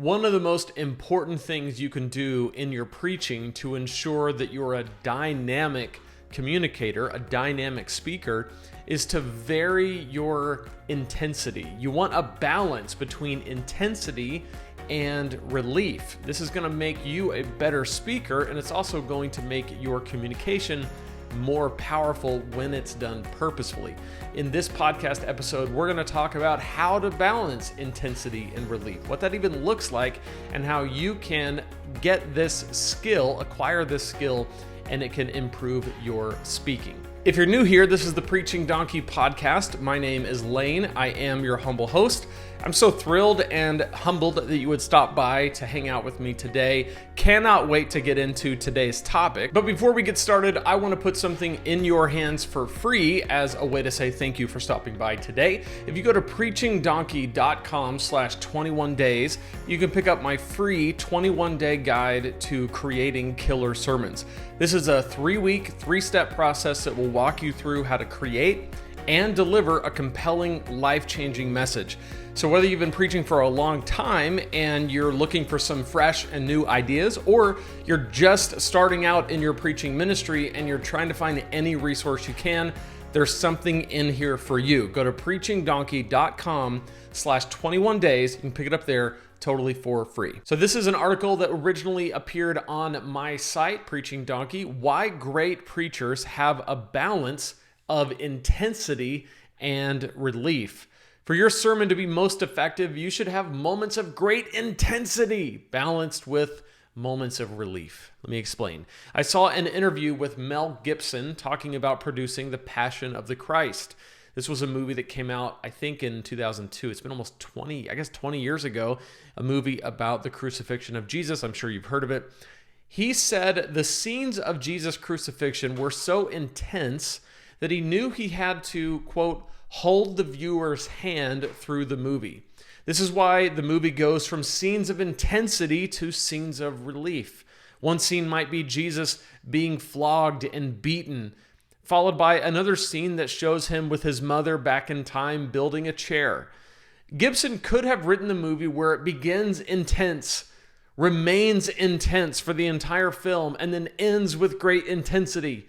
One of the most important things you can do in your preaching to ensure that you're a dynamic communicator, a dynamic speaker, is to vary your intensity. You want a balance between intensity and relief. This is going to make you a better speaker, and it's also going to make your communication more powerful when it's done purposefully. In this podcast episode, we're going to talk about how to balance intensity and relief, what that even looks like, and how you can get this skill, acquire this skill, and it can improve your speaking. If you're new here, this is the Preaching Donkey podcast. My name is Lane. I am your humble host. I'm so thrilled and humbled that you would stop by to hang out with me today. Cannot wait to get into today's topic. But before we get started, I want to put something in your hands for free as a way to say thank you for stopping by today. If you go to preachingdonkey.com/21days, you can pick up my free 21-day guide to creating killer sermons. This is a 3-week, 3-step process that will walk you through how to create and deliver a compelling, life-changing message. So whether you've been preaching for a long time and you're looking for some fresh and new ideas, or you're just starting out in your preaching ministry and you're trying to find any resource you can, there's something in here for you. Go to preachingdonkey.com/21days. You can pick it up there totally for free. So this is an article that originally appeared on my site, Preaching Donkey, Why Great Preachers Have a Balance of Intensity and Relief. For your sermon to be most effective, you should have moments of great intensity balanced with moments of relief. Let me explain. I saw an interview with Mel Gibson talking about producing The Passion of the Christ. This was a movie that came out, I think, in 2002. It's been almost 20 years ago, a movie about the crucifixion of Jesus. I'm sure you've heard of it. He said the scenes of Jesus' crucifixion were so intense that he knew he had to, quote, hold the viewer's hand through the movie. This is why the movie goes from scenes of intensity to scenes of relief. One scene might be Jesus being flogged and beaten, followed by another scene that shows him with his mother back in time building a chair. Gibson could have written the movie where it begins intense, remains intense for the entire film, and then ends with great intensity.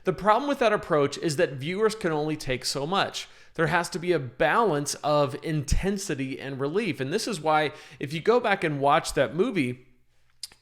The problem with that approach is that viewers can only take so much. There has to be a balance of intensity and relief. And this is why, if you go back and watch that movie,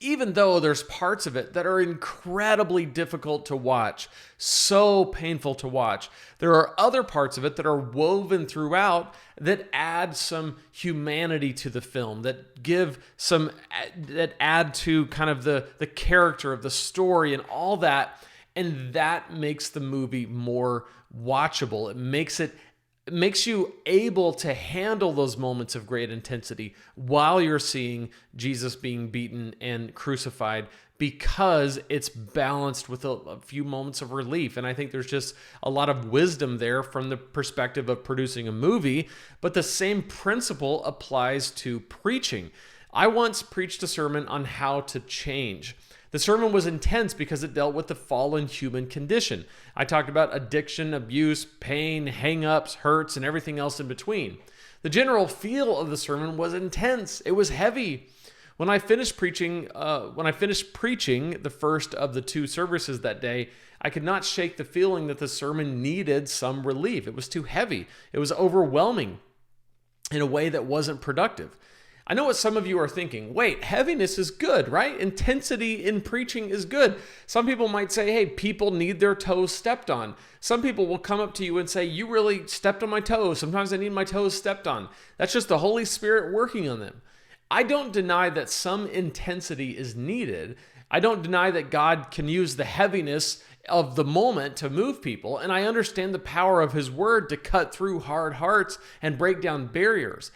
even though there's parts of it that are incredibly difficult to watch, so painful to watch, there are other parts of it that are woven throughout that add some humanity to the film, that add to kind of the character of the story and all that. And that makes the movie more watchable. It makes you able to handle those moments of great intensity while you're seeing Jesus being beaten and crucified, because it's balanced with a few moments of relief. And I think there's just a lot of wisdom there from the perspective of producing a movie, but the same principle applies to preaching. I once preached a sermon on how to change. The sermon was intense because it dealt with the fallen human condition. I talked about addiction, abuse, pain, hang-ups, hurts, and everything else in between. The general feel of the sermon was intense. It was heavy. When I finished preaching the first of the 2 services that day, I could not shake the feeling that the sermon needed some relief. It was too heavy. It was overwhelming in a way that wasn't productive. I know what some of you are thinking. Wait, heaviness is good, right? Intensity in preaching is good. Some people might say, hey, people need their toes stepped on. Some people will come up to you and say, you really stepped on my toes. Sometimes I need my toes stepped on. That's just the Holy Spirit working on them. I don't deny that some intensity is needed. I don't deny that God can use the heaviness of the moment to move people. And I understand the power of His Word to cut through hard hearts and break down barriers.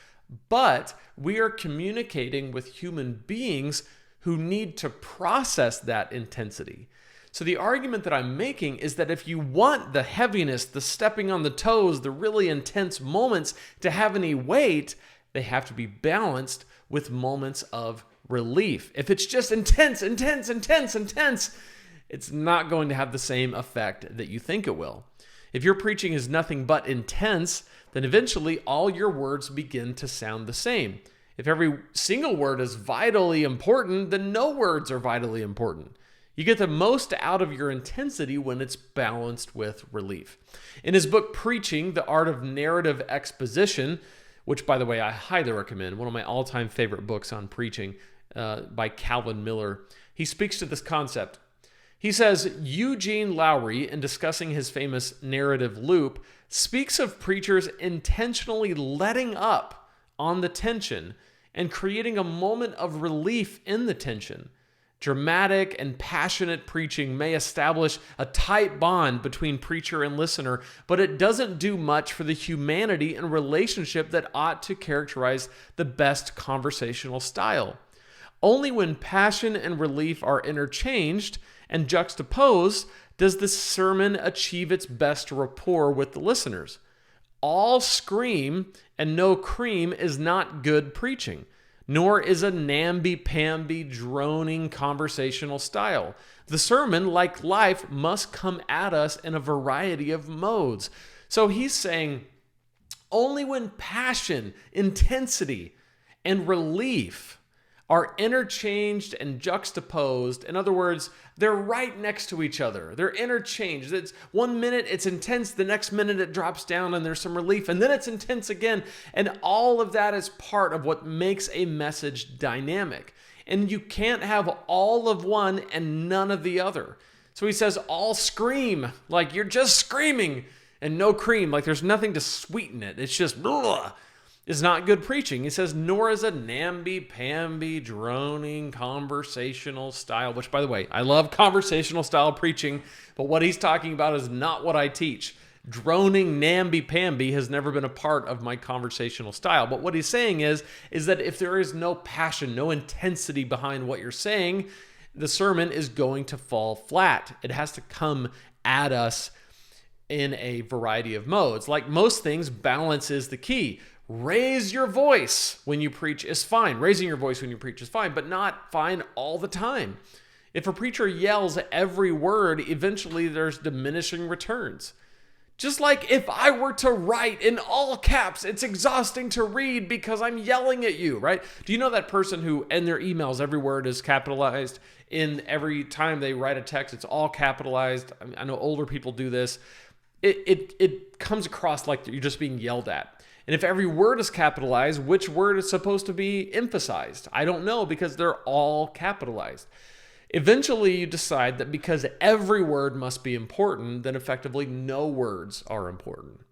But we are communicating with human beings who need to process that intensity. So the argument that I'm making is that if you want the heaviness, the stepping on the toes, the really intense moments to have any weight, they have to be balanced with moments of relief. If it's just intense, it's not going to have the same effect that you think it will. If your preaching is nothing but intense, then eventually all your words begin to sound the same. If every single word is vitally important, then no words are vitally important. You get the most out of your intensity when it's balanced with relief. In his book, Preaching, The Art of Narrative Exposition, which, by the way, I highly recommend, one of my all-time favorite books on preaching by Calvin Miller, he speaks to this concept. He says, Eugene Lowry, in discussing his famous narrative loop, speaks of preachers intentionally letting up on the tension and creating a moment of relief in the tension. Dramatic and passionate preaching may establish a tight bond between preacher and listener, but it doesn't do much for the humanity and relationship that ought to characterize the best conversational style. Only when passion and relief are interchanged and juxtaposed does the sermon achieve its best rapport with the listeners. All scream and no cream is not good preaching, nor is a namby-pamby, droning conversational style. The sermon, like life, must come at us in a variety of modes. So he's saying, only when passion, intensity, and relief are interchanged and juxtaposed. In other words, they're right next to each other. They're interchanged. It's 1 minute it's intense, the next minute it drops down and there's some relief, and then it's intense again. And all of that is part of what makes a message dynamic. And you can't have all of one and none of the other. So he says, all scream, like you're just screaming, and no cream, like there's nothing to sweeten it. It's just blah. Is not good preaching. He says, nor is a namby-pamby, droning, conversational style, which, by the way, I love conversational style preaching, but what he's talking about is not what I teach. Droning, namby-pamby has never been a part of my conversational style. But what he's saying is that if there is no passion, no intensity behind what you're saying, the sermon is going to fall flat. It has to come at us in a variety of modes. Like most things, balance is the key. Raise your voice when you preach is fine. Raising your voice when you preach is fine, but not fine all the time. If a preacher yells every word, eventually there's diminishing returns. Just like if I were to write in all caps, it's exhausting to read because I'm yelling at you, right? Do you know that person who in their emails, every word is capitalized? In every time they write a text, it's all capitalized. I know older people do this. It comes across like you're just being yelled at. And if every word is capitalized, which word is supposed to be emphasized? I don't know, because they're all capitalized. Eventually, you decide that because every word must be important, then effectively no words are important.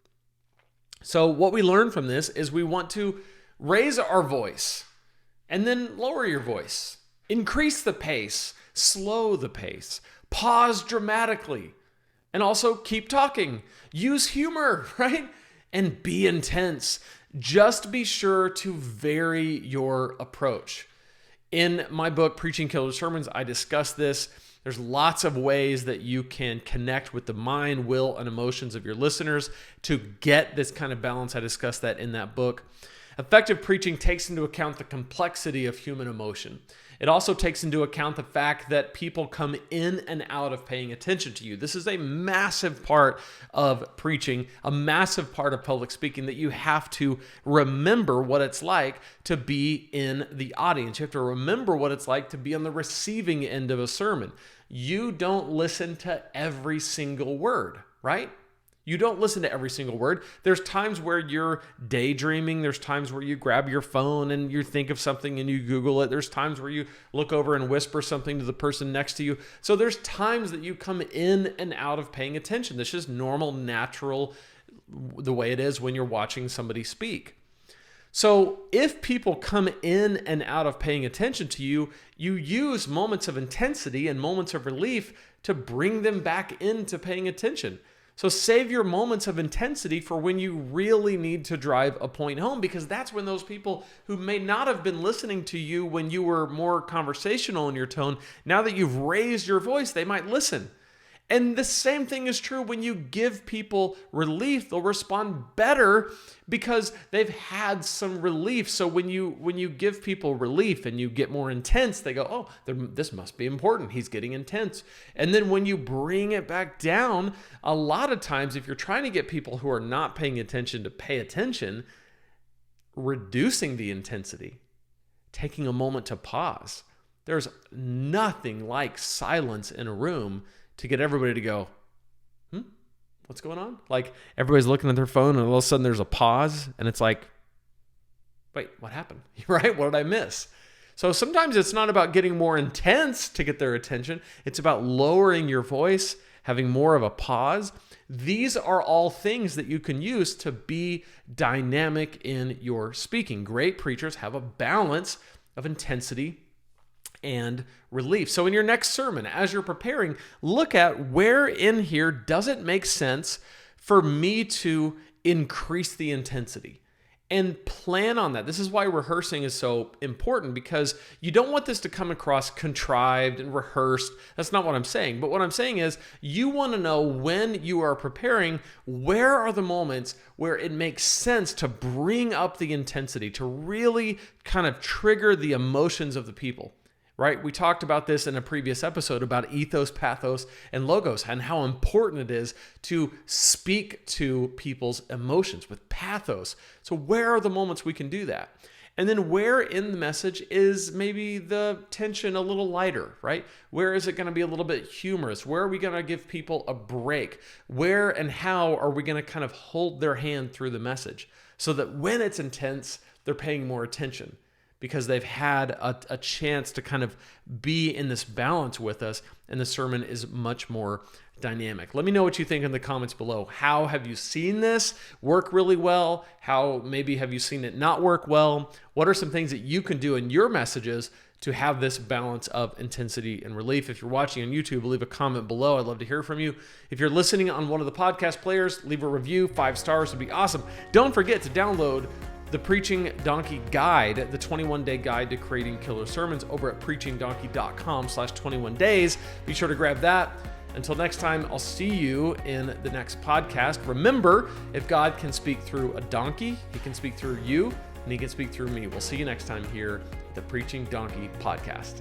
So what we learn from this is we want to raise our voice and then lower your voice. Increase the pace, slow the pace, pause dramatically, and also keep talking. Use humor, right? And be intense. Just be sure to vary your approach. In my book, Preaching Killer Sermons, I discuss this. There's lots of ways that you can connect with the mind, will, and emotions of your listeners to get this kind of balance. I discuss that in that book. Effective preaching takes into account the complexity of human emotion. It also takes into account the fact that people come in and out of paying attention to you. This is a massive part of preaching, a massive part of public speaking, that you have to remember what it's like to be in the audience. You have to remember what it's like to be on the receiving end of a sermon. You don't listen to every single word, right? You don't listen to every single word. There's times where you're daydreaming. There's times where you grab your phone and you think of something and you Google it. There's times where you look over and whisper something to the person next to you. So there's times that you come in and out of paying attention. This is normal, natural, the way it is when you're watching somebody speak. So if people come in and out of paying attention to you, you use moments of intensity and moments of relief to bring them back into paying attention. So save your moments of intensity for when you really need to drive a point home, because that's when those people who may not have been listening to you when you were more conversational in your tone, now that you've raised your voice, they might listen. And the same thing is true when you give people relief. They'll respond better because they've had some relief. So when you give people relief and you get more intense, they go, oh, this must be important. He's getting intense. And then when you bring it back down, a lot of times if you're trying to get people who are not paying attention to pay attention, reducing the intensity taking a moment to pause. There's nothing like silence in a room to get everybody to go, what's going on? Like everybody's looking at their phone and all of a sudden there's a pause and it's like, wait, what happened? Right? What did I miss? So sometimes it's not about getting more intense to get their attention. It's about lowering your voice, having more of a pause. These are all things that you can use to be dynamic in your speaking. Great preachers have a balance of intensity and relief. So in your next sermon, as you're preparing, look at where in here does it make sense for me to increase the intensity, and plan on that. This is why rehearsing is so important, because you don't want this to come across contrived and rehearsed. That's not what I'm saying. But what I'm saying is you want to know when you are preparing, where are the moments where it makes sense to bring up the intensity, to really kind of trigger the emotions of the people. Right? We talked about this in a previous episode about ethos, pathos, and logos, and how important it is to speak to people's emotions with pathos. So where are the moments we can do that? And then where in the message is maybe the tension a little lighter, right? Where is it going to be a little bit humorous? Where are we going to give people a break? Where and how are we going to kind of hold their hand through the message so that when it's intense, they're paying more attention, because they've had a chance to kind of be in this balance with us, and the sermon is much more dynamic. Let me know what you think in the comments below. How have you seen this work really well? How maybe have you seen it not work well? What are some things that you can do in your messages to have this balance of intensity and relief? If you're watching on YouTube, leave a comment below. I'd love to hear from you. If you're listening on one of the podcast players, leave a review. 5 stars would be awesome. Don't forget to download the Preaching Donkey Guide, the 21-day guide to creating killer sermons, over at preachingdonkey.com/21days. Be sure to grab that. Until next time, I'll see you in the next podcast. Remember, if God can speak through a donkey, he can speak through you, and he can speak through me. We'll see you next time here at the Preaching Donkey Podcast.